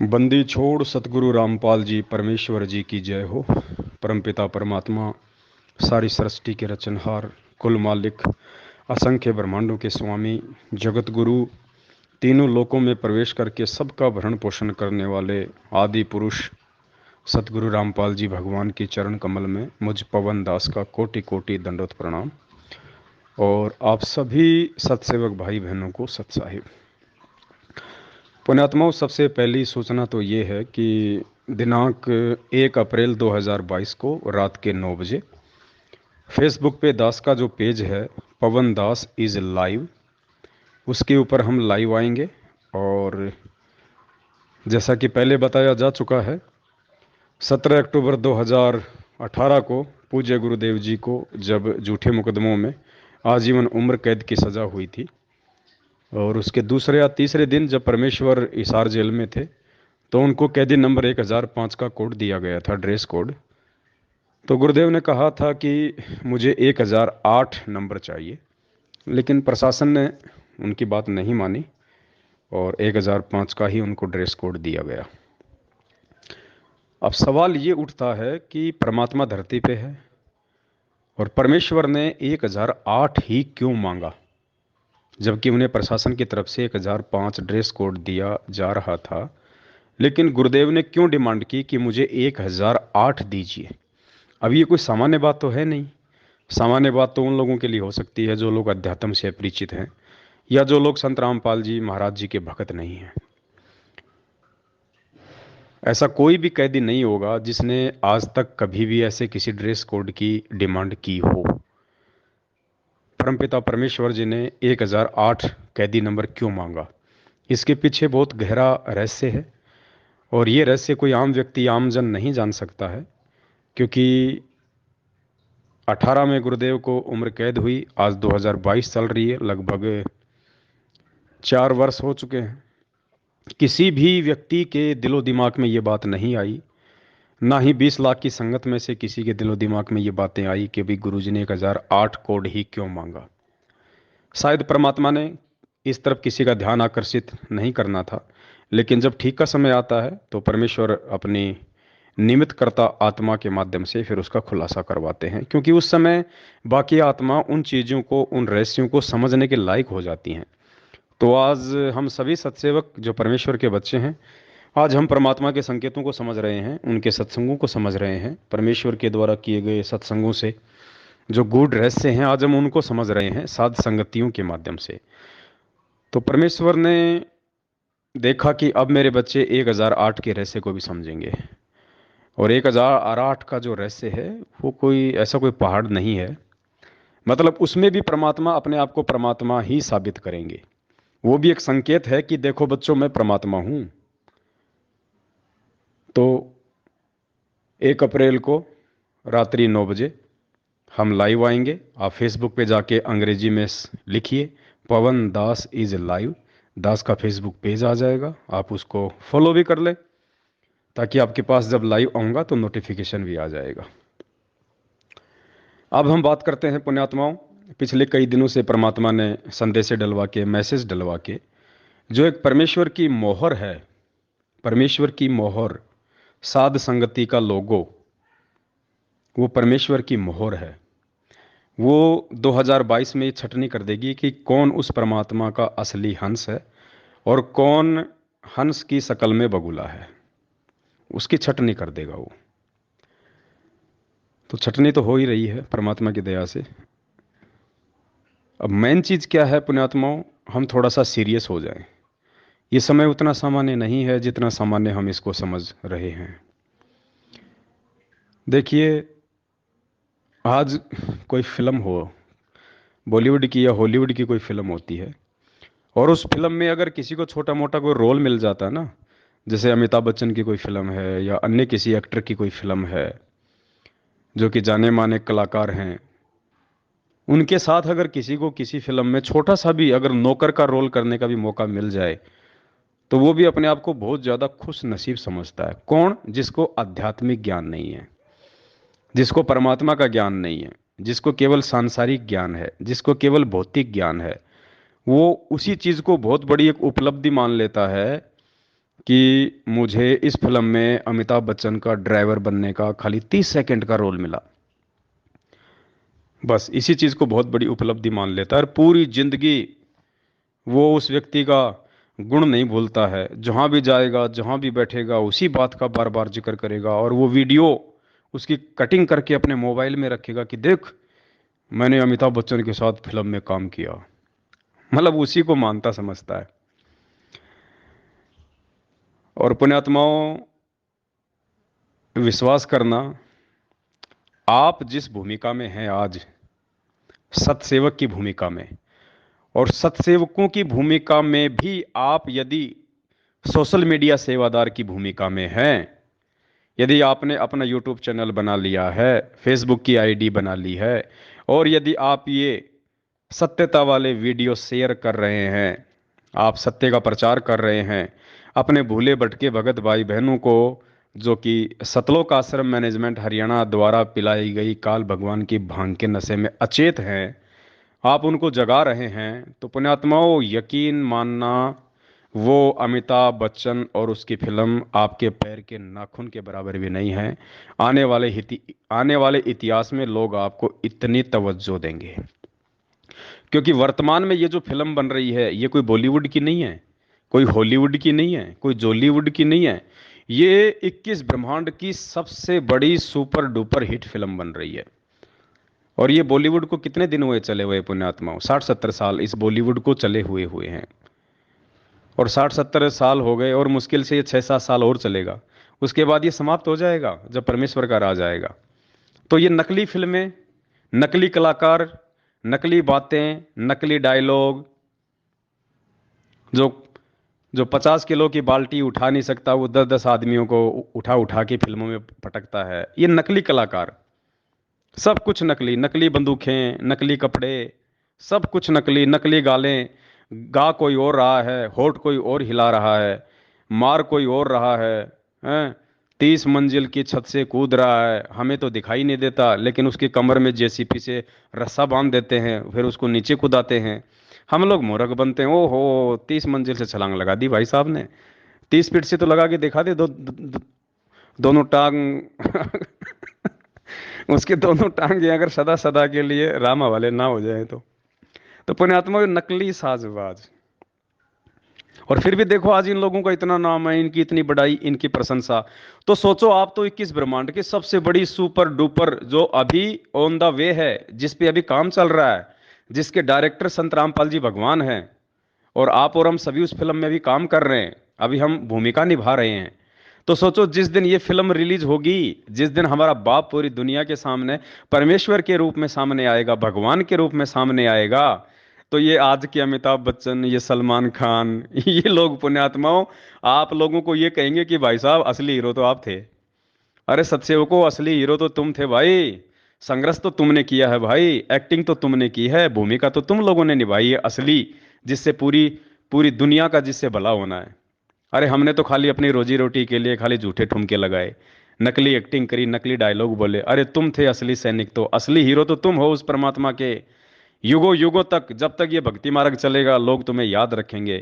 बंदी छोड़ सतगुरु रामपाल जी परमेश्वर जी की जय हो। परमपिता परमात्मा सारी सृष्टि के रचनहार, कुल मालिक, असंख्य ब्रह्मांडों के स्वामी, जगत गुरु, तीनों लोकों में प्रवेश करके सबका भरण पोषण करने वाले आदि पुरुष सतगुरु रामपाल जी भगवान की चरण कमल में मुझ पवन दास का कोटि कोटि दंडोत प्रणाम। और आप सभी सत्सेवक भाई बहनों को सत साहिब। पुण्यात्माओं, सबसे पहली सूचना तो ये है कि दिनांक 1 अप्रैल 2022 को रात के 9 बजे फेसबुक पे दास का जो पेज है, पवन दास इज़ लाइव, उसके ऊपर हम लाइव आएंगे। और जैसा कि पहले बताया जा चुका है, 17 अक्टूबर 2018 को पूज्य गुरुदेव जी को जब झूठे मुकदमों में आजीवन उम्र कैद की सज़ा हुई थी, और उसके दूसरे या तीसरे दिन जब परमेश्वर हिसार जेल में थे, तो उनको कैदी नंबर 1005 का कोड दिया गया था, ड्रेस कोड। तो गुरुदेव ने कहा था कि मुझे 1008 नंबर चाहिए, लेकिन प्रशासन ने उनकी बात नहीं मानी और 1005 का ही उनको ड्रेस कोड दिया गया। अब सवाल ये उठता है कि परमात्मा धरती पे है और परमेश्वर ने 1008 ही क्यों मांगा, जबकि उन्हें प्रशासन की तरफ से 1005 ड्रेस कोड दिया जा रहा था। लेकिन गुरुदेव ने क्यों डिमांड की कि मुझे 1008 दीजिए? अब ये कोई सामान्य बात तो है नहीं। सामान्य बात तो उन लोगों के लिए हो सकती है जो लोग अध्यात्म से परिचित हैं, या जो लोग संत रामपाल जी महाराज जी के भक्त नहीं हैं। ऐसा कोई भी कैदी नहीं होगा जिसने आज तक कभी भी ऐसे किसी ड्रेस कोड की डिमांड की हो। परमपिता परमेश्वर जी ने 1008 कैदी नंबर क्यों मांगा, इसके पीछे बहुत गहरा रहस्य है। और ये रहस्य कोई आम व्यक्ति, आम जन नहीं जान सकता है, क्योंकि 18 में गुरुदेव को उम्र कैद हुई, आज 2022 चल रही है, लगभग 4 वर्ष हो चुके हैं। किसी भी व्यक्ति के दिलो दिमाग में ये बात नहीं आई, ना ही 20 लाख की संगत में से किसी के दिलो दिमाग में ये बातें आई कि भाई गुरुजी ने 1008 कोड ही क्यों मांगा। शायद परमात्मा ने इस तरफ किसी का ध्यान आकर्षित नहीं करना था, लेकिन जब ठीक का समय आता है तो परमेश्वर अपनी निमित्त करता आत्मा के माध्यम से फिर उसका खुलासा करवाते हैं, क्योंकि उस समय बाकी आत्मा उन चीज़ों को, उन रहस्यों को समझने के लायक हो जाती हैं। तो आज हम सभी सत्सेवक जो परमेश्वर के बच्चे हैं, आज हम परमात्मा के संकेतों को समझ रहे हैं, उनके सत्संगों को समझ रहे हैं, परमेश्वर के द्वारा किए गए सत्संगों से जो गूढ़ रहस्य हैं, आज हम उनको समझ रहे हैं साध संगतियों के माध्यम से। तो परमेश्वर ने देखा कि अब मेरे बच्चे 1008 के रहस्य को भी समझेंगे। और 1008 का जो रहस्य है वो कोई ऐसा कोई पहाड़ नहीं है, मतलब उसमें भी परमात्मा अपने आप को परमात्मा ही साबित करेंगे। वो भी एक संकेत है कि देखो बच्चों, मैं परमात्मा हूं। तो 1 अप्रैल को रात्रि 9 बजे हम लाइव आएंगे। आप फेसबुक पे जाके अंग्रेजी में लिखिए पवन दास इज लाइव, दास का फेसबुक पेज आ जाएगा, आप उसको फॉलो भी कर लें, ताकि आपके पास जब लाइव आऊँगा तो नोटिफिकेशन भी आ जाएगा। अब हम बात करते हैं पुण्यात्माओं, पिछले कई दिनों से परमात्मा ने संदेश डलवा के, मैसेज डलवा के, जो एक परमेश्वर की मोहर है, परमेश्वर की मोहर, साध संगति का लोगो, वो परमेश्वर की मोहर है। वो 2022 में ये छटनी कर देगी कि कौन उस परमात्मा का असली हंस है और कौन हंस की शकल में बगुला है। उसकी छटनी कर देगा वो। तो छटनी तो हो ही रही है परमात्मा की दया से। अब मेन चीज़ क्या है पुण्यात्माओं, हम थोड़ा सा सीरियस हो जाएं। ये समय उतना सामान्य नहीं है जितना सामान्य हम इसको समझ रहे हैं। देखिए, आज कोई फिल्म हो, बॉलीवुड की या हॉलीवुड की कोई फिल्म होती है, और उस फिल्म में अगर किसी को छोटा मोटा कोई रोल मिल जाता है ना, जैसे अमिताभ बच्चन की कोई फिल्म है या अन्य किसी एक्टर की कोई फिल्म है जो कि जाने माने कलाकार हैं, उनके साथ अगर किसी को किसी फिल्म में छोटा सा भी अगर नौकर का रोल करने का भी मौका मिल जाए, तो वो भी अपने आप को बहुत ज़्यादा खुश नसीब समझता है। कौन? जिसको आध्यात्मिक ज्ञान नहीं है, जिसको परमात्मा का ज्ञान नहीं है, जिसको केवल सांसारिक ज्ञान है, जिसको केवल भौतिक ज्ञान है, वो उसी चीज़ को बहुत बड़ी एक उपलब्धि मान लेता है कि मुझे इस फिल्म में अमिताभ बच्चन का ड्राइवर बनने का खाली 30 सेकंड का रोल मिला। बस इसी चीज़ को बहुत बड़ी उपलब्धि मान लेता है, और पूरी जिंदगी वो उस व्यक्ति का गुण नहीं भूलता है। जहाँ भी जाएगा, जहाँ भी बैठेगा, उसी बात का बार बार जिक्र करेगा, और वो वीडियो उसकी कटिंग करके अपने मोबाइल में रखेगा कि देख, मैंने अमिताभ बच्चन के साथ फिल्म में काम किया। मतलब उसी को मानता समझता है। और पुण्यात्माओं, विश्वास करना, आप जिस भूमिका में हैं आज, सतसेवक की भूमिका में, और सतसेवकों की भूमिका में भी आप यदि सोशल मीडिया सेवादार की भूमिका में हैं, यदि आपने अपना यूट्यूब चैनल बना लिया है, फेसबुक की आईडी बना ली है, और यदि आप ये सत्यता वाले वीडियो शेयर कर रहे हैं, आप सत्य का प्रचार कर रहे हैं, अपने भूले भटके भगत भाई बहनों को, जो कि सतलोक आश्रम मैनेजमेंट हरियाणा द्वारा पिलाई गई काल भगवान की भांग के नशे में अचेत हैं, आप उनको जगा रहे हैं, तो पुण्यात्माओं यकीन मानना, वो अमिताभ बच्चन और उसकी फिल्म आपके पैर के नाखून के बराबर भी नहीं है। आने वाले इतिहास में लोग आपको इतनी तवज्जो देंगे, क्योंकि वर्तमान में ये जो फिल्म बन रही है, ये कोई बॉलीवुड की नहीं है, कोई हॉलीवुड की नहीं है, कोई जॉलीवुड की नहीं है। ये 21 ब्रह्मांड की सबसे बड़ी सुपर डुपर हिट फिल्म बन रही है। और ये बॉलीवुड को कितने दिन हुए चले हुए पुण्यात्माओं? 60-70 साल इस बॉलीवुड को चले हुए हुए हैं। और 60-70 साल हो गए, और मुश्किल से ये 6-7 साल और चलेगा। उसके बाद ये समाप्त हो जाएगा जब परमेश्वर का राज आएगा। तो ये नकली फिल्में, नकली कलाकार, नकली बातें, नकली डायलॉग, जो जो 50 किलो की बाल्टी उठा नहीं सकता, वो 10-10 आदमियों को उठा उठा के फिल्मों में पटकता है, ये नकली कलाकार। सब कुछ नकली, नकली बंदूकें, नकली कपड़े, सब कुछ नकली, नकली गालें, गा कोई और रहा है, होठ कोई और हिला रहा है, मार कोई और रहा है, 30 मंजिल की छत से कूद रहा है, हमें तो दिखाई नहीं देता, लेकिन उसकी कमर में जेसीपी से रस्सा बांध देते हैं, फिर उसको नीचे कूदाते हैं। हम लोग मूर्ख बनते हैं। ओहो, 30 मंजिल से छलांग लगा दी भाई साहब ने। 30 फीट से तो लगा के दिखा दे, दोनों टांग उसके दोनों टांगे अगर सदा सदा के लिए रामा वाले ना हो जाए तो पुण्यात्मा नकली साजबाज। और फिर भी देखो आज इन लोगों का इतना नाम है, इनकी इतनी बड़ाई, इनकी प्रशंसा। तो सोचो, आप तो 21 ब्रह्मांड की सबसे बड़ी सुपर डुपर, जो अभी ऑन द वे है, जिस पे अभी काम चल रहा है, जिसके डायरेक्टर संत रामपाल जी भगवान हैं, और आप और हम सभी उस फिल्म में भी काम कर रहे हैं, अभी हम भूमिका निभा रहे हैं। तो सोचो, जिस दिन ये फिल्म रिलीज होगी, जिस दिन हमारा बाप पूरी दुनिया के सामने परमेश्वर के रूप में सामने आएगा, भगवान के रूप में सामने आएगा, तो ये आज के अमिताभ बच्चन, ये सलमान खान, ये लोग पुण्यात्माओं, आप लोगों को ये कहेंगे कि भाई साहब असली हीरो तो आप थे। अरे सत्सेवकों, असली हीरो तो तुम थे भाई। संघर्ष तो तुमने किया है भाई, एक्टिंग तो तुमने की है, भूमिका तो तुम लोगों ने निभाई है असली, जिससे पूरी पूरी दुनिया का जिससे भला होना है। अरे हमने तो खाली अपनी रोजी रोटी के लिए खाली झूठे ठुमके लगाए, नकली एक्टिंग करी, नकली डायलॉग बोले। अरे तुम थे असली सैनिक, तो असली हीरो तो तुम हो उस परमात्मा के। युगों युगों तक जब तक ये भक्ति मार्ग चलेगा, लोग तुम्हें याद रखेंगे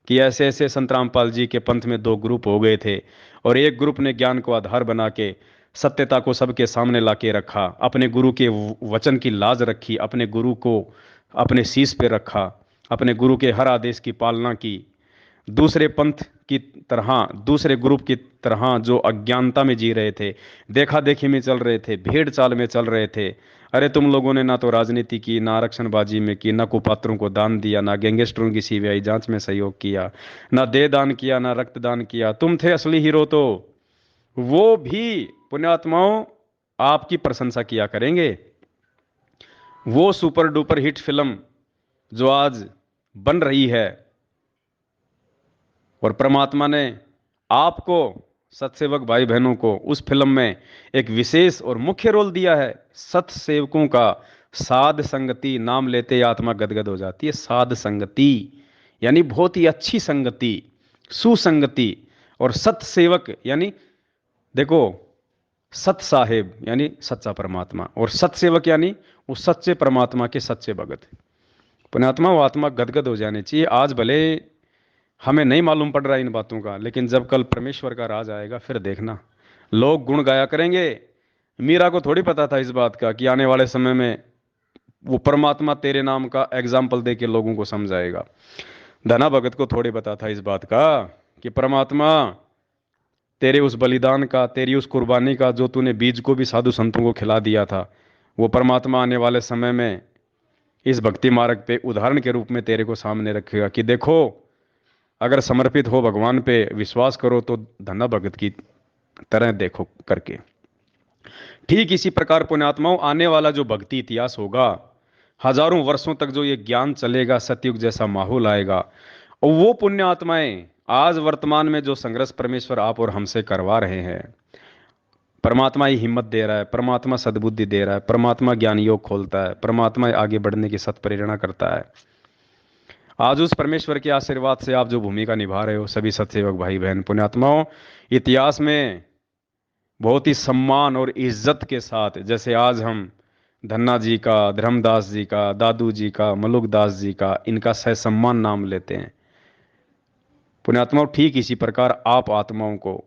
कि ऐसे ऐसे संत रामपाल जी के पंथ में दो ग्रुप हो गए थे, और एक ग्रुप ने ज्ञान को आधार बना के सत्यता को सबके सामने लाके रखा, अपने गुरु के वचन की लाज रखी, अपने गुरु को अपने शीश पे रखा, अपने गुरु के हर आदेश की पालना की। दूसरे पंथ की तरह, दूसरे ग्रुप की तरह जो अज्ञानता में जी रहे थे, देखा देखी में चल रहे थे, भेड़ चाल में चल रहे थे। अरे तुम लोगों ने ना तो राजनीति की, ना आरक्षणबाजी में की, ना कुपात्रों को दान दिया, ना गैंगस्टरों की सीबीआई जांच में सहयोग किया, ना देह दान किया, ना रक्तदान किया। तुम थे असली हीरो, तो वो भी पुण्यात्माओं आपकी प्रशंसा किया करेंगे। वो सुपर डुपर हिट फिल्म जो आज बन रही है, और परमात्मा ने आपको, सतसेवक भाई बहनों को, उस फिल्म में एक विशेष और मुख्य रोल दिया है। सतसेवकों का साध संगति नाम लेते ही आत्मा गदगद हो जाती है। साध संगति यानी बहुत ही अच्छी संगति, सुसंगति। और सतसेवक यानी देखो, सत साहेब यानी सच्चा परमात्मा, और सतसेवक यानी उस सच्चे परमात्मा के सच्चे भगत। पुण्यात्मा, वो आत्मा गदगद हो जानी चाहिए। आज भले हमें नहीं मालूम पड़ रहा इन बातों का, लेकिन जब कल परमेश्वर का राज आएगा फिर देखना, लोग गुण गाया करेंगे। मीरा को थोड़ी पता था इस बात का कि आने वाले समय में वो परमात्मा तेरे नाम का एग्जाम्पल दे के लोगों को समझाएगा। धना भगत को थोड़ी पता था इस बात का कि परमात्मा तेरे उस बलिदान का, तेरी उस कुर्बानी का, जो तूने बीज को भी साधु संतों को खिला दिया था, वो परमात्मा आने वाले समय में इस भक्ति मार्ग पे उदाहरण के रूप में तेरे को सामने रखेगा कि देखो, अगर समर्पित हो भगवान पे, विश्वास करो तो धना भगत की तरह देखो करके। ठीक इसी प्रकार पुण्यात्माओं, आने वाला जो भक्ति इतिहास होगा, हजारों वर्षों तक जो ये ज्ञान चलेगा, सतयुग जैसा माहौल आएगा, और वो पुण्य आत्माएं आज वर्तमान में जो संघर्ष परमेश्वर आप और हमसे करवा रहे हैं, परमात्मा ही हिम्मत दे रहा है, परमात्मा सद्बुद्धि दे रहा है, परमात्मा ज्ञान योग खोलता है, परमात्मा आगे बढ़ने की सत प्रेरणा करता है। आज उस परमेश्वर के आशीर्वाद से आप जो भूमिका निभा रहे हो सभी सत्सेवक भाई बहन पुण्यात्माओं, इतिहास में बहुत ही सम्मान और इज्जत के साथ, जैसे आज हम धन्ना जी का, धर्मदास जी का, दादू जी का, मलुकदास जी का, इनका सहसम्मान नाम लेते हैं पुण्यात्माओं, ठीक इसी प्रकार आप आत्माओं को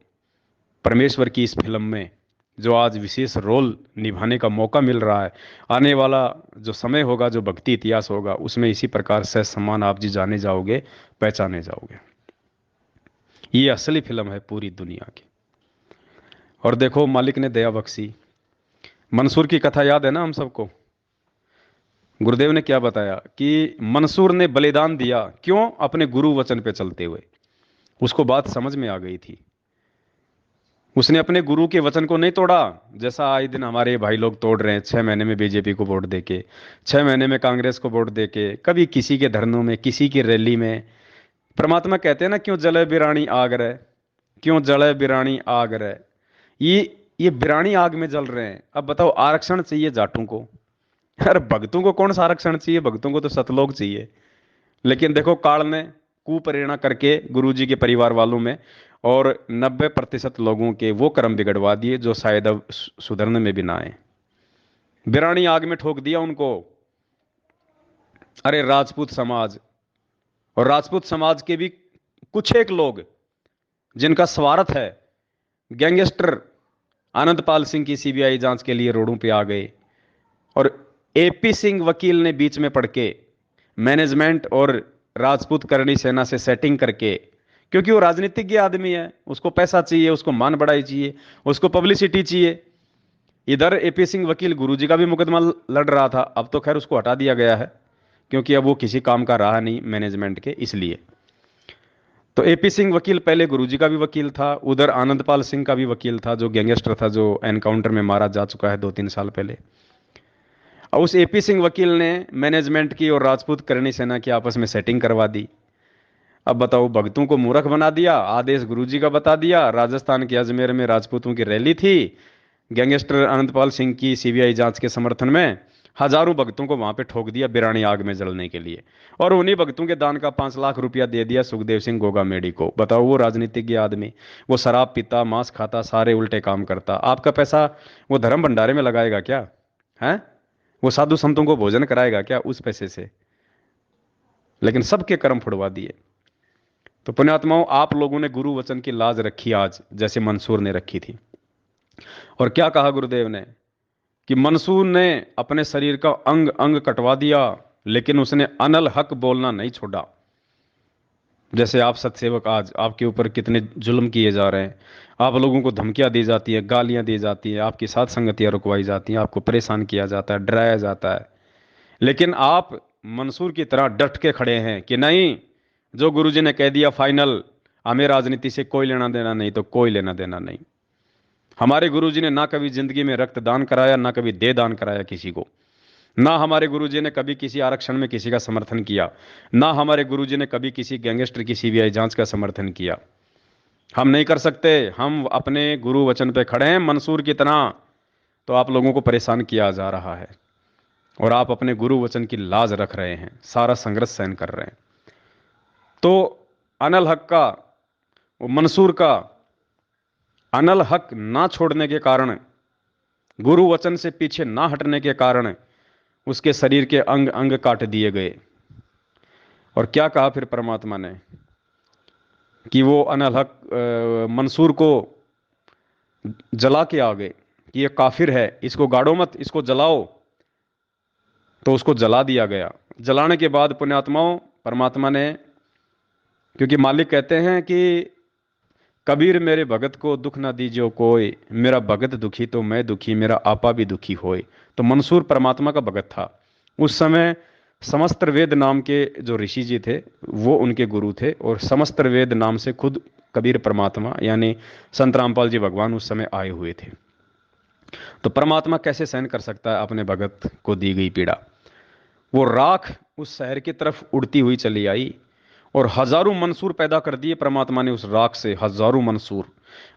परमेश्वर की इस फिल्म में जो आज विशेष रोल निभाने का मौका मिल रहा है, आने वाला जो समय होगा, जो भक्ति इतिहास होगा, उसमें इसी प्रकार से सम्मान आप जी जाने जाओगे, पहचाने जाओगे। ये असली फिल्म है पूरी दुनिया की। और देखो, मालिक ने दया बख्शी, मंसूर की कथा याद है ना हम सबको। गुरुदेव ने क्या बताया कि मंसूर ने बलिदान दिया, क्यों? अपने गुरु वचन पे चलते हुए। उसको बात समझ में आ गई थी, उसने अपने गुरु के वचन को नहीं तोड़ा, जैसा आए दिन हमारे भाई लोग तोड़ रहे हैं, 6 महीने में बीजेपी को वोट देके, 6 महीने में कांग्रेस को वोट देके, कभी किसी के धरनों में, किसी की रैली में। परमात्मा कहते हैं ना, क्यों जले बिरानी आग रहे, क्यों जले बिरानी आग रहे। ये बिरानी आग में जल रहे हैं। अब बताओ, आरक्षण चाहिए जाटों को, अरे भक्तों को कौन सा आरक्षण चाहिए? भक्तों को तो सतलोक चाहिए। लेकिन देखो, काल ने कुप्रेरणा करके गुरुजी के परिवार वालों में और 90% लोगों के वो कर्म बिगड़वा दिए जो शायद अब सुधरने में भी ना आए। बिरानी आग में ठोक दिया उनको। अरे राजपूत समाज, और राजपूत समाज के भी कुछ एक लोग जिनका स्वार्थ है, गैंगस्टर आनंदपाल सिंह की सीबीआई जांच के लिए रोडों पे आ गए, और एपी सिंह वकील ने बीच में पड़ के मैनेजमेंट और राजपूत करनी सेना से सेटिंग करके, क्योंकि वो राजनीतिज्ञ आदमी है, उसको पैसा चाहिए, उसको मान बढ़ाई चाहिए, उसको पब्लिसिटी चाहिए। इधर एपी सिंह वकील गुरुजी का भी मुकदमा लड़ रहा था, अब तो खैर उसको हटा दिया गया है, क्योंकि अब वो किसी काम का रहा नहीं मैनेजमेंट के, इसलिए। तो एपी सिंह वकील पहले गुरुजी का भी वकील था, उधर आनंदपाल सिंह का भी वकील था, जो गैंगस्टर था, जो एनकाउंटर में मारा जा चुका है 2-3 साल पहले। और उस एपी सिंह वकील ने मैनेजमेंट की और राजपूत करनी सेना की आपस में सेटिंग करवा दी। अब बताओ, भक्तों को मूर्ख बना दिया, आदेश गुरुजी का बता दिया। राजस्थान के अजमेर में राजपूतों की रैली थी, गैंगस्टर अनंतपाल सिंह की सीबीआई जांच के समर्थन में, हजारों भक्तों को वहां पे ठोक दिया बिरानी आग में जलने के लिए, और उन्हीं भक्तों के दान का 5 लाख रुपया दे दिया सुखदेव सिंह गोगामेडी को। बताओ, वो राजनीतिज्ञ आदमी, वो शराब पीता, मांस खाता, सारे उल्टे काम करता, आपका पैसा वो धर्म भंडारे में लगाएगा क्या? है? वो साधु संतों को भोजन कराएगा क्या उस पैसे से? लेकिन सबके कर्म फुड़वा दिए। तो पुण्यात्माओं, आप लोगों ने गुरु वचन की लाज रखी आज, जैसे मंसूर ने रखी थी। और क्या कहा गुरुदेव ने कि मंसूर ने अपने शरीर का अंग अंग कटवा दिया, लेकिन उसने अनल हक बोलना नहीं छोड़ा। जैसे आप सत्सेवक, आज आपके ऊपर कितने जुल्म किए जा रहे हैं, आप लोगों को धमकियां दी जाती है, गालियां दी जाती है, आपकी साथ संगतियां रुकवाई जाती हैं, आपको परेशान किया जाता है, डराया जाता है, लेकिन आप मंसूर की तरह डट के खड़े हैं कि नहीं, जो गुरुजी ने कह दिया फाइनल, हमें राजनीति से कोई लेना देना नहीं, तो कोई लेना देना नहीं। हमारे गुरुजी ने ना कभी जिंदगी में रक्तदान कराया, ना कभी देह दान कराया किसी को, ना हमारे गुरुजी ने कभी किसी आरक्षण में किसी का समर्थन किया, ना हमारे गुरुजी ने कभी किसी गैंगस्टर की सीबीआई जांच का समर्थन किया। हम नहीं कर सकते, हम अपने गुरु वचन पे खड़े हैं मंसूर की तरह। तो आप लोगों को परेशान किया जा रहा है और आप अपने गुरु वचन की लाज रख रहे हैं, सारा संघर्ष सहन कर रहे हैं। तो अनल हक का, वो मंसूर का अनल हक ना छोड़ने के कारण, गुरु वचन से पीछे ना हटने के कारण उसके शरीर के अंग अंग काट दिए गए। और क्या कहा फिर परमात्मा ने कि वो अनल हक मंसूर को जला के आ गए कि ये काफिर है, इसको गाड़ो मत, इसको जलाओ। तो उसको जला दिया गया। जलाने के बाद पुण्यात्माओं, परमात्मा ने, क्योंकि मालिक कहते हैं कि कबीर मेरे भगत को दुख ना दीजियो कोई, मेरा भगत दुखी तो मैं दुखी, मेरा आपा भी दुखी होए। तो मंसूर परमात्मा का भगत था। उस समय समस्त वेद नाम के जो ऋषि जी थे वो उनके गुरु थे, और समस्त वेद नाम से खुद कबीर परमात्मा यानी संत रामपाल जी भगवान उस समय आए हुए थे। तो परमात्मा कैसे सहन कर सकता है अपने भगत को दी गई पीड़ा। वो राख उस शहर की तरफ उड़ती हुई चली आई, और हजारों मंसूर पैदा कर दिए परमात्मा ने उस राख से। हजारों मंसूर,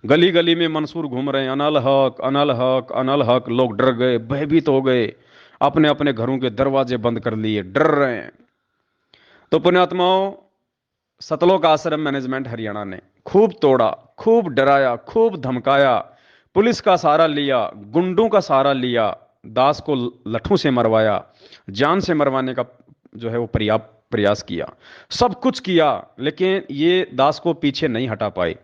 गली गली में मंसूर घूम रहे हैं, अनल हक अनल हक अनल हक। लोग डर गए, भयभीत हो गए, अपने अपने घरों के दरवाजे बंद कर लिए, डर रहे हैं। तो पुण्यात्माओं, सतलोक आश्रम मैनेजमेंट हरियाणा ने खूब तोड़ा, खूब डराया, खूब धमकाया, पुलिस का सहारा लिया, गुंडों का सहारा लिया, दास को लठों से मरवाया, जान से मरवाने का जो है वो प्रयास किया, सब कुछ किया, लेकिन ये दास को पीछे नहीं हटा पाए।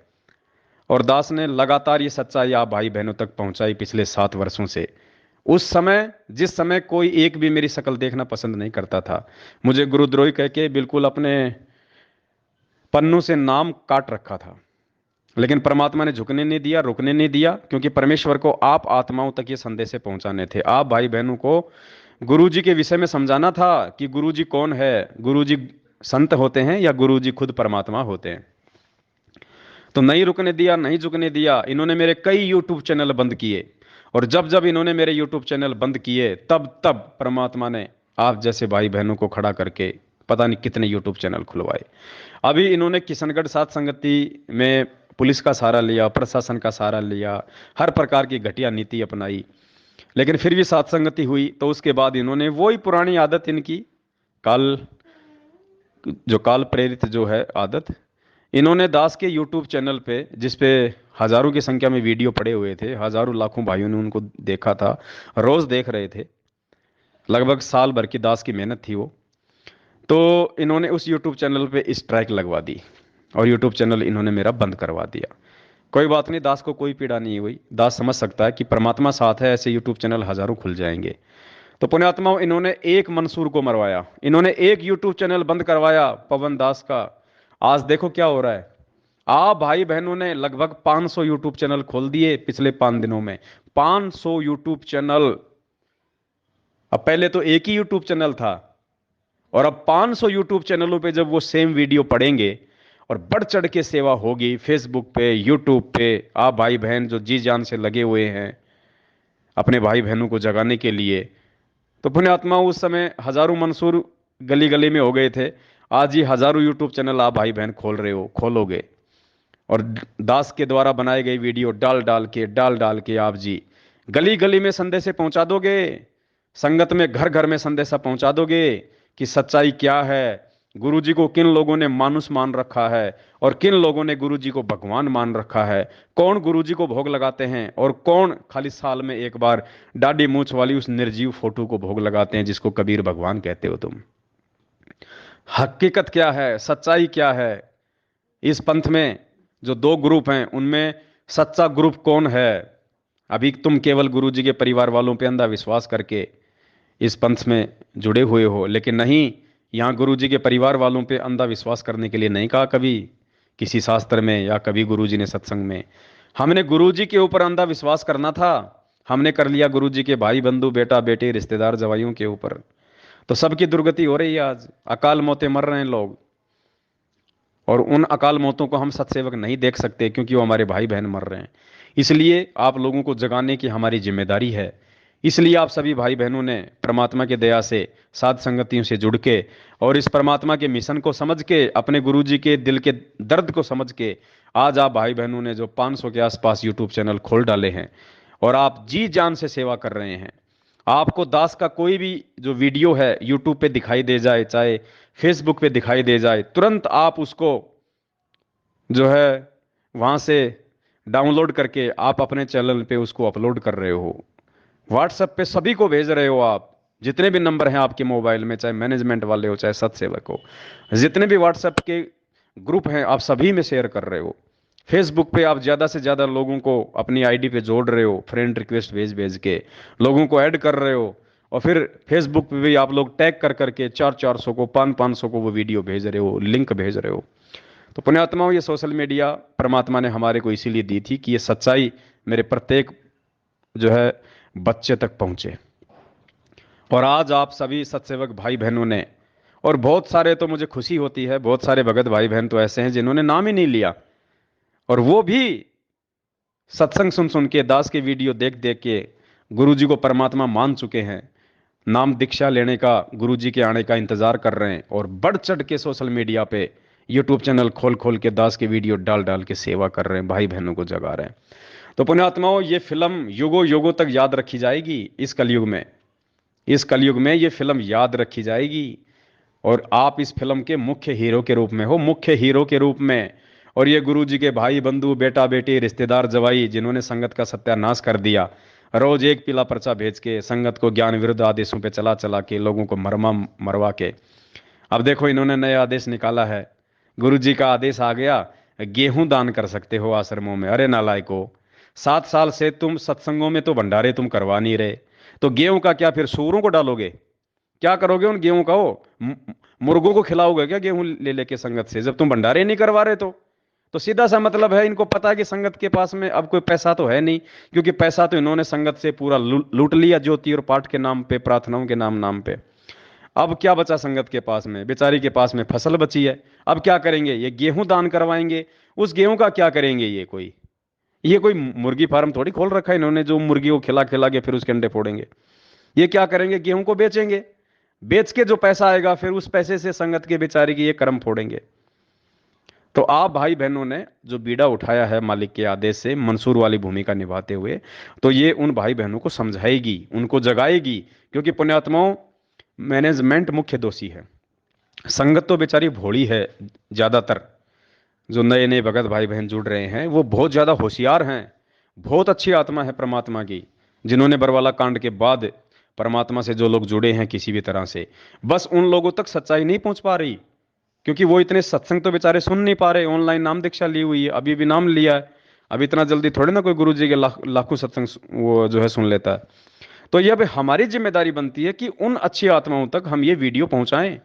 और दास ने लगातार ये सच्चाई आप भाई बहनों तक पहुंचाई पिछले 7 वर्षों से। उस समय, जिस समय कोई एक भी मेरी शक्ल देखना पसंद नहीं करता था, मुझे गुरुद्रोही कह के बिल्कुल अपने पन्नों से नाम काट रखा था, लेकिन परमात्मा ने झुकने नहीं दिया, रुकने नहीं दिया, क्योंकि परमेश्वर को आप आत्माओं तक ये संदेश पहुंचाने थे। आप भाई बहनों को गुरु जी के विषय में समझाना था कि गुरु जी कौन है, गुरु जी संत होते हैं या गुरु जी खुद परमात्मा होते हैं। तो नहीं रुकने दिया, नहीं झुकने दिया। इन्होंने मेरे कई यूट्यूब चैनल बंद किए, और जब जब इन्होंने मेरे यूट्यूब चैनल बंद किए, तब तब परमात्मा ने आप जैसे भाई बहनों को खड़ा करके पता नहीं कितने यूट्यूब चैनल खुलवाए। अभी इन्होंने किशनगढ़ सात संगति में पुलिस का सहारा लिया, प्रशासन का सहारा लिया, हर प्रकार की घटिया नीति अपनाई, लेकिन फिर भी सात संगति हुई। तो उसके बाद इन्होंने वही पुरानी आदत इनकी, काल, जो काल प्रेरित जो है आदत, इन्होंने दास के यूट्यूब चैनल पे, जिस पे हजारों की संख्या में वीडियो पड़े हुए थे, हजारों लाखों भाइयों ने उनको देखा था, रोज देख रहे थे, लगभग साल भर की दास की मेहनत थी वो। तो इन्होंने उस यूट्यूब चैनल पे स्ट्राइक लगवा दी, और यूट्यूब चैनल इन्होंने मेरा बंद करवा दिया। कोई बात नहीं, दास को कोई पीड़ा नहीं हुई। दास समझ सकता है कि परमात्मा साथ है, ऐसे यूट्यूब चैनल हजारों खुल जाएंगे। तो पुण्यात्माओं, इन्होंने एक मंसूर को मरवाया, इन्होंने एक यूट्यूब चैनल बंद करवाया पवन दास का। आज देखो क्या हो रहा है। आप भाई बहनों ने लगभग 500 यूट्यूब चैनल खोल दिए पिछले 5 दिनों में। 500 यूट्यूब चैनल। अब पहले तो एक ही यूट्यूब चैनल था, और अब 500 यूट्यूब चैनलों पे जब वो सेम वीडियो पड़ेंगे, और बढ़ चढ़ के सेवा होगी फेसबुक पे, यूट्यूब पे, आप भाई बहन जो जी जान से लगे हुए हैं अपने भाई बहनों को जगाने के लिए। तो पुण्यात्मा, उस समय हजारों मंसूर गली गली में हो गए थे, आज ही हजारों यूट्यूब चैनल आप भाई बहन खोल रहे हो, खोलोगे, और दास के द्वारा बनाए गए वीडियो डाल डाल के आप जी गली गली में संदेशे पहुंचा दोगे, संगत में घर घर में संदेशा पहुंचा दोगे कि सच्चाई क्या है, गुरु जी को किन लोगों ने मानुष मान रखा है, और किन लोगों ने गुरु जी को भगवान मान रखा है, कौन गुरु जी को भोग लगाते हैं, और कौन खाली साल में एक बार दाढ़ी मूछ वाली उस निर्जीव फोटो को भोग लगाते हैं जिसको कबीर भगवान कहते हो तुम। हकीकत क्या है, सच्चाई क्या है। इस पंथ में जो दो ग्रुप हैं, उनमें सच्चा ग्रुप कौन है। अभी तुम केवल गुरु जी के परिवार वालों पे अंधा विश्वास करके इस पंथ में जुड़े हुए हो, लेकिन नहीं, यहाँ गुरु जी के परिवार वालों पे अंधा विश्वास करने के लिए नहीं कहा कभी किसी शास्त्र में, या कभी गुरु जी ने सत्संग में। हमने गुरु जी के ऊपर अंधा विश्वास करना था, हमने कर लिया गुरु जी के भाई बंधु बेटा बेटे रिश्तेदार जवाइयों के ऊपर। तो सबकी दुर्गति हो रही है, आज अकाल मौतें मर रहे हैं लोग, और उन अकाल मौतों को हम सत्सेवक नहीं देख सकते, क्योंकि वो हमारे भाई बहन मर रहे हैं। इसलिए आप लोगों को जगाने की हमारी जिम्मेदारी है। इसलिए आप सभी भाई बहनों ने परमात्मा की दया से साध संगतियों से जुड़ के, और इस परमात्मा के मिशन को समझ के, अपने गुरु जी के दिल के दर्द को समझ के, आज आप भाई बहनों ने जो 500 के आसपास यूट्यूब चैनल खोल डाले हैं, और आप जी जान से सेवा कर रहे हैं। आपको दास का कोई भी जो वीडियो है यूट्यूब पे दिखाई दे जाए, चाहे फेसबुक पे दिखाई दे जाए, तुरंत आप उसको जो है वहां से डाउनलोड करके आप अपने चैनल पे उसको अपलोड कर रहे हो, व्हाट्सएप पे सभी को भेज रहे हो। आप जितने भी नंबर हैं आपके मोबाइल में, चाहे मैनेजमेंट वाले हो चाहे सत्सेवक हो, जितने भी व्हाट्सएप के ग्रुप हैं, आप सभी में शेयर कर रहे हो। फेसबुक पे आप ज्यादा से ज्यादा लोगों को अपनी आईडी पे जोड़ रहे हो, फ्रेंड रिक्वेस्ट भेज भेज के लोगों को ऐड कर रहे हो, और फिर फेसबुक पे भी आप लोग टैग कर करके 400-400 को, 500-500 को वो वीडियो भेज रहे हो, लिंक भेज रहे हो। तो पुण्यात्माओं, ये सोशल मीडिया परमात्मा ने हमारे को इसीलिए दी थी कि ये सच्चाई मेरे प्रत्येक जो है बच्चे तक पहुंचे। और आज आप सभी सत्सेवक भाई बहनों ने, और बहुत सारे, तो मुझे खुशी होती है, बहुत सारे भगत भाई बहन तो ऐसे हैं जिन्होंने नाम ही नहीं लिया, और वो भी सत्संग सुन सुन के, दास के वीडियो देख देख के गुरु जी को परमात्मा मान चुके हैं, नाम दीक्षा लेने का, गुरु जी के आने का इंतजार कर रहे हैं, और बढ़ चढ़ के सोशल मीडिया पे यूट्यूब चैनल खोल खोल के दास के वीडियो डाल डाल के सेवा कर रहे हैं, भाई बहनों को जगा रहे हैं। तो पुण्यात्माओं, ये फिल्म युगों युगों तक याद रखी जाएगी। इस कलयुग में ये फिल्म याद रखी जाएगी, और आप इस फिल्म के मुख्य हीरो के रूप में हो, मुख्य हीरो के रूप में। और ये गुरु जी के भाई बंधु, बेटा बेटी, रिश्तेदार, जवाई, जिन्होंने संगत का सत्यानाश कर दिया, रोज एक पीला पर्चा भेज के संगत को ज्ञान विरुद्ध आदेशों पे चला चला के लोगों को मरमा मरवा के, अब देखो इन्होंने नया आदेश निकाला है। गुरु जी का आदेश आ गया, गेहूं दान कर सकते हो आश्रमों में। अरे नालायको, 7 साल से तुम सत्संगों में तो भंडारे तुम करवा नहीं रहे, तो गेहूं का क्या फिर सूरों को डालोगे? क्या करोगे उन गेहूं का? वो मुर्गों को खिलाओगे क्या गेहूं ले लेके संगत से, जब तुम भंडारे नहीं करवा रहे? तो सीधा सा मतलब है, इनको पता है कि संगत के पास में अब कोई पैसा तो है नहीं, क्योंकि पैसा तो इन्होंने संगत से पूरा लूट लिया, ज्योति और पाठ के नाम पे, प्रार्थनाओं के नाम नाम पे। अब क्या बचा संगत के पास में? बेचारी के पास में फसल बची है। अब क्या करेंगे? ये गेहूं दान करवाएंगे। उस गेहूं का क्या करेंगे? ये कोई मुर्गी फार्म थोड़ी खोल रखा है इन्होंने, जो मुर्गी को खिला खिला के फिर उसके अंडे फोड़ेंगे। ये क्या करेंगे? गेहूं को बेचेंगे, बेच के जो पैसा आएगा फिर उस पैसे से संगत के बेचारे की ये कर्म फोड़ेंगे। तो आप भाई बहनों ने जो बीड़ा उठाया है मालिक के आदेश से, मंसूर वाली भूमिका निभाते हुए, तो ये उन भाई बहनों को समझाएगी, उनको जगाएगी। क्योंकि पुण्यात्माओं, मैनेजमेंट मुख्य दोषी है, संगत तो बेचारी भोली है। ज्यादातर जो नए नए भगत भाई बहन जुड़ रहे हैं वो बहुत ज्यादा होशियार हैं, बहुत अच्छी आत्मा है परमात्मा की, जिन्होंने बरवाला कांड के बाद परमात्मा से जो लोग जुड़े हैं किसी भी तरह से, बस उन लोगों तक सच्चाई नहीं पहुंच पा रही। क्योंकि वो इतने सत्संग तो बेचारे सुन नहीं पा रहे, ऑनलाइन नाम दीक्षा ली हुई है, अभी भी नाम लिया है। अब इतना जल्दी थोड़े ना कोई गुरु जी के लाखों सत्संग वो जो है सुन लेता है। तो ये अब हमारी जिम्मेदारी बनती है कि उन अच्छी आत्माओं तक हम ये वीडियो पहुंचाएं,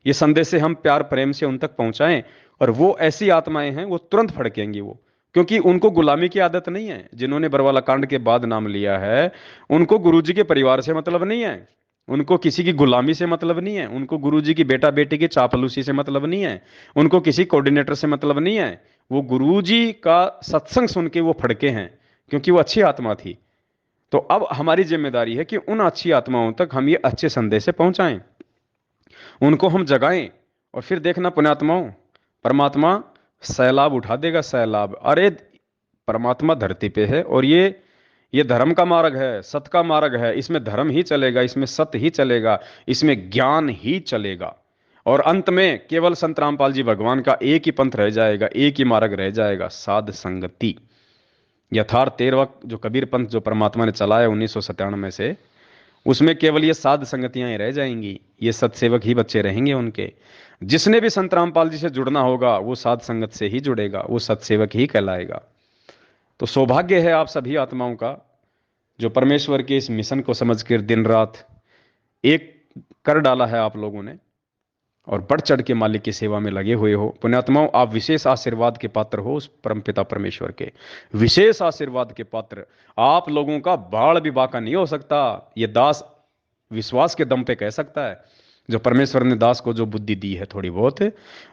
ये संदेश से हम प्यार प्रेम से उन तक पहुंचाएं। और वो ऐसी आत्माएं हैं, वो तुरंत फड़केंगी वो, क्योंकि उनको गुलामी की आदत नहीं है। जिन्होंने बरवाला कांड के बाद नाम लिया है, उनको गुरु जी के परिवार से मतलब नहीं है, उनको किसी की गुलामी से मतलब नहीं है, उनको गुरु जी की बेटा बेटी की चापलूसी से मतलब नहीं है, उनको किसी कोऑर्डिनेटर से मतलब नहीं है। वो गुरु जी का सत्संग सुन के वो फड़के हैं, क्योंकि वो अच्छी आत्मा थी। तो अब हमारी जिम्मेदारी है कि उन अच्छी आत्माओं तक हम ये अच्छे संदेश से पहुंचाएं, उनको हम जगाएं। और फिर देखना पुण्यात्माओं, परमात्मा सैलाब उठा देगा, सैलाब। अरे परमात्मा धरती पे है, और ये धर्म का मार्ग है, सत्य का मार्ग है, इसमें धर्म ही चलेगा, इसमें सत्य ही चलेगा, इसमें ज्ञान ही चलेगा। और अंत में केवल संत रामपाल जी भगवान का एक ही पंथ रह जाएगा, एक ही मार्ग रह जाएगा, साध संगति। यथार्थ 13वां जो कबीर पंथ जो परमात्मा ने चलाया 1997 से, उसमें केवल ये साध संगतियां ही रह जाएंगी, ये सत्सेवक ही बच्चे रहेंगे उनके। जिसने भी संत रामपाल जी से जुड़ना होगा वो साध संगत से ही जुड़ेगा, वो सत्सेवक ही कहलाएगा। तो सौभाग्य है आप सभी आत्माओं का, जो परमेश्वर के इस मिशन को समझकर दिन रात एक कर डाला है आप लोगों ने, और बढ़ चढ़ के मालिक की सेवा में लगे हुए हो। पुण्यात्माओं, आप विशेष आशीर्वाद के पात्र हो उस परमपिता परमेश्वर के, विशेष आशीर्वाद के पात्र। आप लोगों का बाढ़ भी बाका नहीं हो सकता, ये दास विश्वास के दम पे कह सकता है। जो परमेश्वर ने दास को जो बुद्धि दी है थोड़ी बहुत,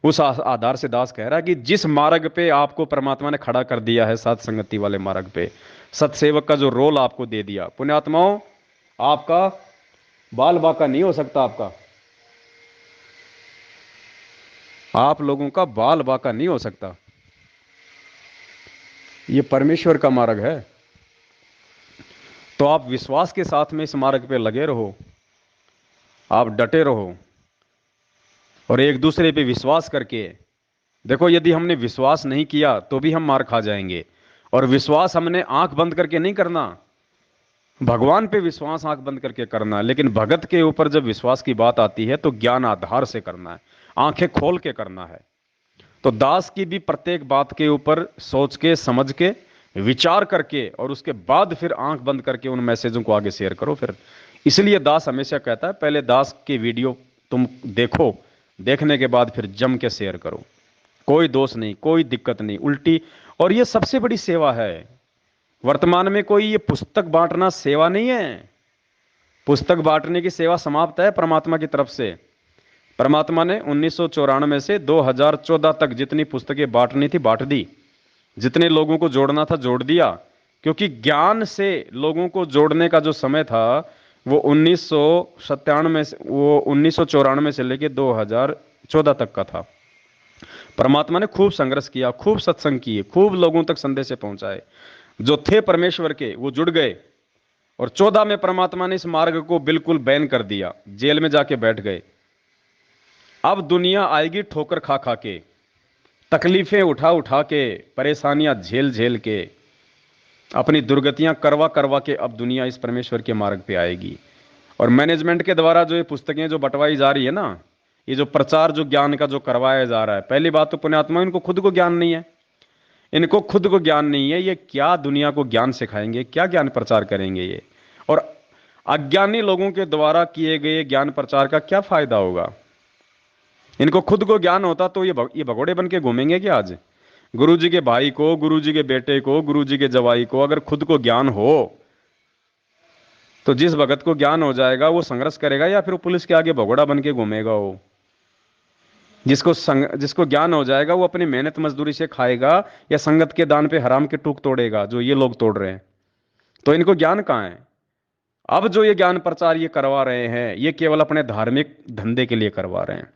उस आधार से दास कह रहा है कि जिस मार्ग पे आपको परमात्मा ने खड़ा कर दिया है, साथ संगति वाले मार्ग पे, सत्सेवक का जो रोल आपको दे दिया, पुण्यात्माओं, आपका बाल बाका नहीं हो सकता। आप लोगों का बाल बाका नहीं हो सकता। ये परमेश्वर का मार्ग है। तो आप विश्वास के साथ में इस मार्ग पे लगे रहो, आप डटे रहो, और एक दूसरे पे विश्वास करके देखो। यदि हमने विश्वास नहीं किया तो भी हम मार खा जाएंगे। और विश्वास हमने आंख बंद करके नहीं करना, भगवान पे विश्वास आंख बंद करके करना। लेकिन भगत के ऊपर जब विश्वास की बात आती है तो ज्ञान आधार से करना है, आंखें खोल के करना है। तो दास की भी प्रत्येक बात के ऊपर सोच के, समझ के, विचार करके और उसके बाद फिर आंख बंद करके उन मैसेजों को आगे शेयर करो फिर। इसलिए दास हमेशा कहता है पहले दास की वीडियो तुम देखो, देखने के बाद फिर जम के शेयर करो। कोई दोष नहीं, कोई दिक्कत नहीं, उल्टी। और ये सबसे बड़ी सेवा है वर्तमान में। कोई ये पुस्तक बांटना सेवा नहीं है। पुस्तक बांटने की सेवा समाप्त है परमात्मा की तरफ से। परमात्मा ने 1994 से 2014 तक जितनी पुस्तकें बांटनी थी बांट दी, जितने लोगों को जोड़ना था जोड़ दिया। क्योंकि ज्ञान से लोगों को जोड़ने का जो समय था वो 1997 से, वो 1994 से लेकर 2014 तक का था। परमात्मा ने खूब संघर्ष किया, खूब सत्संग किए, खूब लोगों तक संदेश पहुंचाए। जो थे परमेश्वर के वो जुड़ गए। और 14 में परमात्मा ने इस मार्ग को बिल्कुल बैन कर दिया, जेल में जाके बैठ गए। अब दुनिया आएगी ठोकर खा खा के, तकलीफें उठा उठा के, परेशानियां झेल झेल के, अपनी दुर्गतियां करवा करवा के अब दुनिया इस परमेश्वर के मार्ग पे आएगी। और मैनेजमेंट के द्वारा जो ये पुस्तकें जो बंटवाई जा रही है ना, ये जो प्रचार जो ज्ञान का जो करवाया जा रहा है, पहली बात तो पुण्यात्मा इनको खुद को ज्ञान नहीं है। इनको खुद को ज्ञान नहीं है, ये क्या दुनिया को ज्ञान सिखाएंगे, क्या ज्ञान प्रचार करेंगे ये। और अज्ञानी लोगों के द्वारा किए गए ज्ञान प्रचार का क्या फायदा होगा। इनको खुद को ज्ञान होता तो ये भगोड़े बन के घूमेंगे क्या आज। गुरु जी के भाई को, गुरु जी के बेटे को, गुरु जी के जवाई को अगर खुद को ज्ञान हो तो जिस भगत को ज्ञान हो जाएगा वो संघर्ष करेगा या फिर वो पुलिस के आगे भगोड़ा बन के घूमेगा। वो जिसको ज्ञान हो जाएगा वो अपनी मेहनत मजदूरी से खाएगा या संगत के दान पे हराम के टूक तोड़ेगा, जो ये लोग तोड़ रहे हैं। तो इनको ज्ञान कहां है। अब जो ये ज्ञान प्रचार ये करवा रहे हैं ये केवल अपने धार्मिक धंधे के लिए करवा रहे हैं,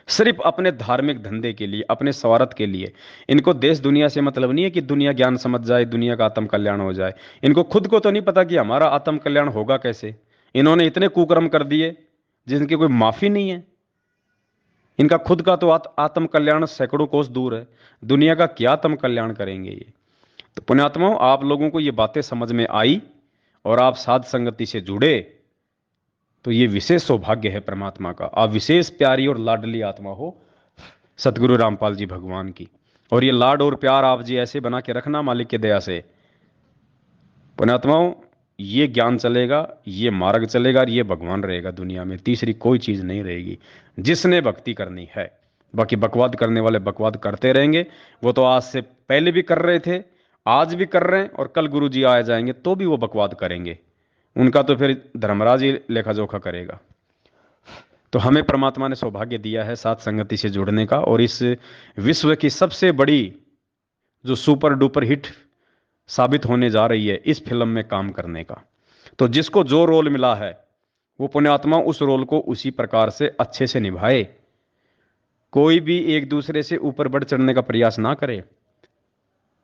सिर्फ अपने धार्मिक धंधे के लिए, अपने स्वार्थ के लिए। इनको देश दुनिया से मतलब नहीं है कि दुनिया ज्ञान समझ जाए, दुनिया का आत्म कल्याण हो जाए। इनको खुद को तो नहीं पता कि हमारा आत्म कल्याण होगा कैसे। इन्होंने इतने कुकर्म कर दिए जिनकी कोई माफी नहीं है। इनका खुद का तो आत्म कल्याण सैकड़ों कोस दूर है, दुनिया का क्या आत्म कल्याण करेंगे ये। तो पुण्यात्माओं, आप लोगों को ये बातें समझ में आई और आप साध संगति से जुड़े तो ये विशेष सौभाग्य है परमात्मा का। आप विशेष प्यारी और लाडली आत्मा हो सतगुरु रामपाल जी भगवान की। और ये लाड और प्यार आप जी ऐसे बना के रखना मालिक की दया से। पुण्यात्माओं, ये ज्ञान चलेगा, ये मार्ग चलेगा और ये भगवान रहेगा दुनिया में, तीसरी कोई चीज नहीं रहेगी जिसने भक्ति करनी है। बाकी बकवाद करने वाले बकवाद करते रहेंगे। वो तो आज से पहले भी कर रहे थे, आज भी कर रहे हैं, और कल गुरु जी आ जाएंगे तो भी वो बकवाद करेंगे। उनका तो फिर धर्मराज ही लेखा जोखा करेगा। तो हमें परमात्मा ने सौभाग्य दिया है साथ संगति से जुड़ने का, और इस विश्व की सबसे बड़ी जो सुपर डुपर हिट साबित होने जा रही है इस फिल्म में काम करने का। तो जिसको जो रोल मिला है वो पुण्यात्मा उस रोल को उसी प्रकार से अच्छे से निभाए। कोई भी एक दूसरे से ऊपर बढ़ चढ़ने का प्रयास ना करे।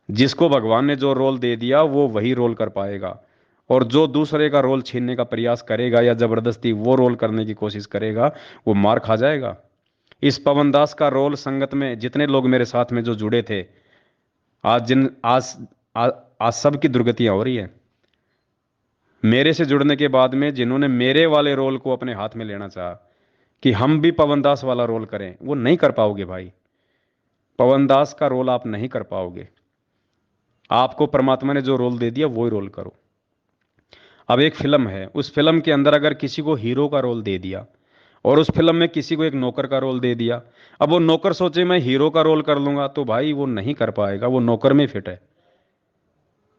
जिसको भगवान ने जो रोल दे दिया वो वही रोल कर पाएगा, और जो दूसरे का रोल छीनने का प्रयास करेगा या जबरदस्ती वो रोल करने की कोशिश करेगा वो मार खा जाएगा। इस पवन दास का रोल संगत में जितने लोग मेरे साथ में जो जुड़े थे, आज जिन आज आज, आज सबकी दुर्गतियां हो रही है। मेरे से जुड़ने के बाद में जिन्होंने मेरे वाले रोल को अपने हाथ में लेना चाहा कि हम भी पवन दास वाला रोल करें, वो नहीं कर पाओगे भाई। पवन दास का रोल आप नहीं कर पाओगे। आपको परमात्मा ने जो रोल दे दिया वही रोल करो। अब एक फिल्म है, उस फिल्म के अंदर अगर किसी को हीरो का रोल दे दिया और उस फिल्म में किसी को एक नौकर का रोल दे दिया, अब वो नौकर सोचे मैं हीरो का रोल कर लूंगा, तो भाई वो नहीं कर पाएगा, वो नौकर में फिट है।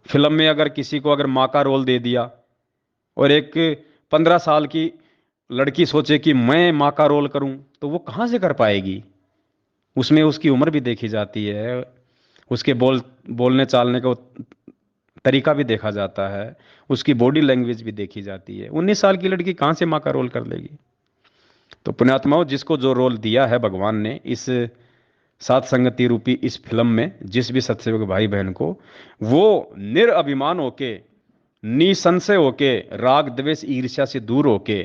फिल्म में अगर किसी को अगर माँ का रोल दे दिया और एक 15 साल की लड़की सोचे कि मैं माँ का रोल करूं, तो वो कहां से कर पाएगी। उसमें उसकी उम्र भी देखी जाती है, उसके बोलने चालने का तरीका भी देखा जाता है, उसकी बॉडी लैंग्वेज भी देखी जाती है। 19 साल की लड़की कहां से माँ का रोल कर लेगी। तो पुण्यात्माओं, जिसको जो रोल दिया है भगवान ने इस सात संगति रूपी इस फिल्म में, जिस भी सत्सेवक भाई बहन को, वो निरअभिमान होके, निसंशय होके, राग द्वेष ईर्ष्या से दूर होके,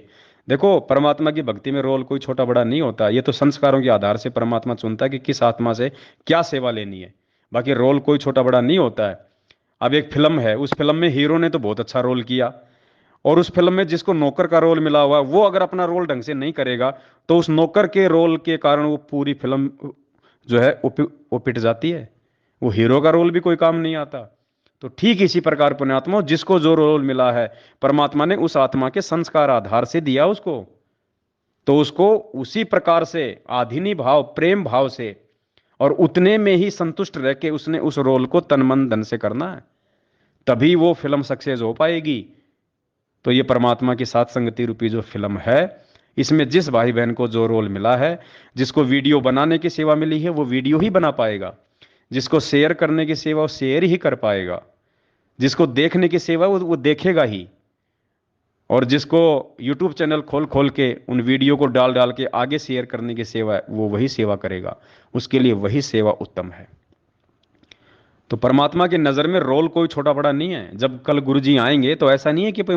देखो परमात्मा की भक्ति में रोल कोई छोटा बड़ा नहीं होता। ये तो संस्कारों के आधार से परमात्मा चुनता है कि किस आत्मा से क्या सेवा लेनी है। बाकी रोल कोई छोटा बड़ा नहीं होता है। अब एक फिल्म है, उस फिल्म में हीरो ने तो बहुत अच्छा रोल किया, और उस फिल्म में जिसको नौकर का रोल मिला हुआ वो अगर अपना रोल ढंग से नहीं करेगा तो उस नौकर के रोल के कारण वो पूरी फिल्म जो है वो पिट जाती है, वो हीरो का रोल भी कोई काम नहीं आता। तो ठीक इसी प्रकार पुण्यात्मा, जिसको जो रोल मिला है परमात्मा ने उस आत्मा के संस्कार आधार से दिया उसको, तो उसको उसी प्रकार से आधीनी भाव प्रेम भाव से और उतने में ही संतुष्ट रह के उसने उस रोल को तन मन धन से करना है, तभी वो फिल्म सक्सेस हो पाएगी। तो ये परमात्मा की सात संगति रूपी जो फिल्म है, इसमें जिस भाई बहन को जो रोल मिला है, जिसको वीडियो बनाने की सेवा मिली है वो वीडियो ही बना पाएगा, जिसको शेयर करने की सेवा वो शेयर ही कर पाएगा, जिसको देखने की सेवा वो देखेगा ही, और जिसको यूट्यूब चैनल खोल खोल के उन वीडियो को डाल डाल के आगे शेयर करने की सेवा है, वो वही सेवा करेगा, उसके लिए वही सेवा उत्तम है। तो परमात्मा की नज़र में रोल कोई छोटा बड़ा नहीं है। जब कल गुरुजी आएंगे तो ऐसा नहीं है कि भाई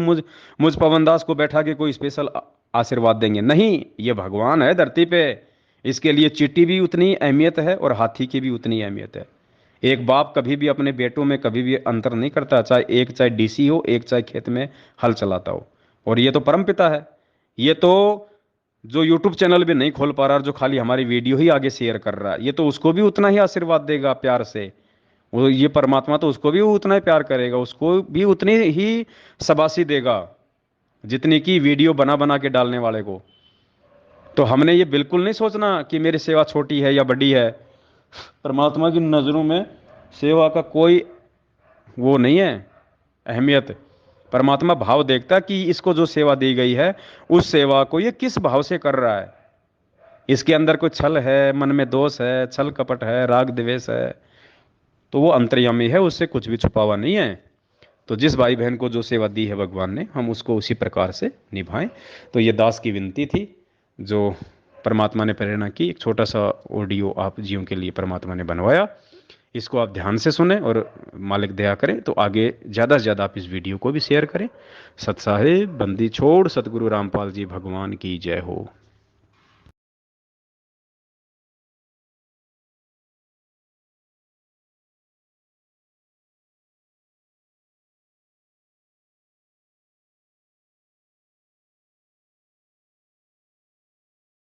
मुझ पवन दास को बैठा के कोई स्पेशल आशीर्वाद देंगे, नहीं, ये भगवान है धरती पे, इसके लिए चींटी भी उतनी अहमियत है और हाथी की भी उतनी अहमियत है। एक बाप कभी भी अपने बेटों में कभी भी अंतर नहीं करता, चाहे डीसी हो, एक चाहे खेत में हल चलाता हो। और ये तो परमपिता है। ये तो जो यूट्यूब चैनल भी नहीं खोल पा रहा, जो खाली हमारी वीडियो ही आगे शेयर कर रहा है, ये तो उसको भी उतना ही आशीर्वाद देगा प्यार से। वो ये परमात्मा तो उसको भी उतना ही प्यार करेगा, उसको भी उतनी ही शाबाशी देगा जितनी की वीडियो बना बना के डालने वाले को। तो हमने ये बिल्कुल नहीं सोचना कि मेरी सेवा छोटी है या बड़ी है। परमात्मा की नज़रों में सेवा का कोई वो नहीं है अहमियत। परमात्मा भाव देखता कि इसको जो सेवा दी गई है उस सेवा को ये किस भाव से कर रहा है, इसके अंदर कोई छल है, मन में दोष है, छल कपट है, राग द्वेष है, तो वो अंतर्यामी है, उससे कुछ भी छुपा हुआ नहीं है। तो जिस भाई बहन को जो सेवा दी है भगवान ने, हम उसको उसी प्रकार से निभाएं। तो ये दास की विनती थी जो परमात्मा ने प्रेरणा की। एक छोटा सा ऑडियो आप जीवों के लिए परमात्मा ने बनवाया, इसको आप ध्यान से सुने और मालिक दया करें तो आगे ज़्यादा से ज़्यादा आप इस वीडियो को भी शेयर करें। सत साहिब बंदी छोड़ सतगुरु रामपाल जी भगवान की जय हो।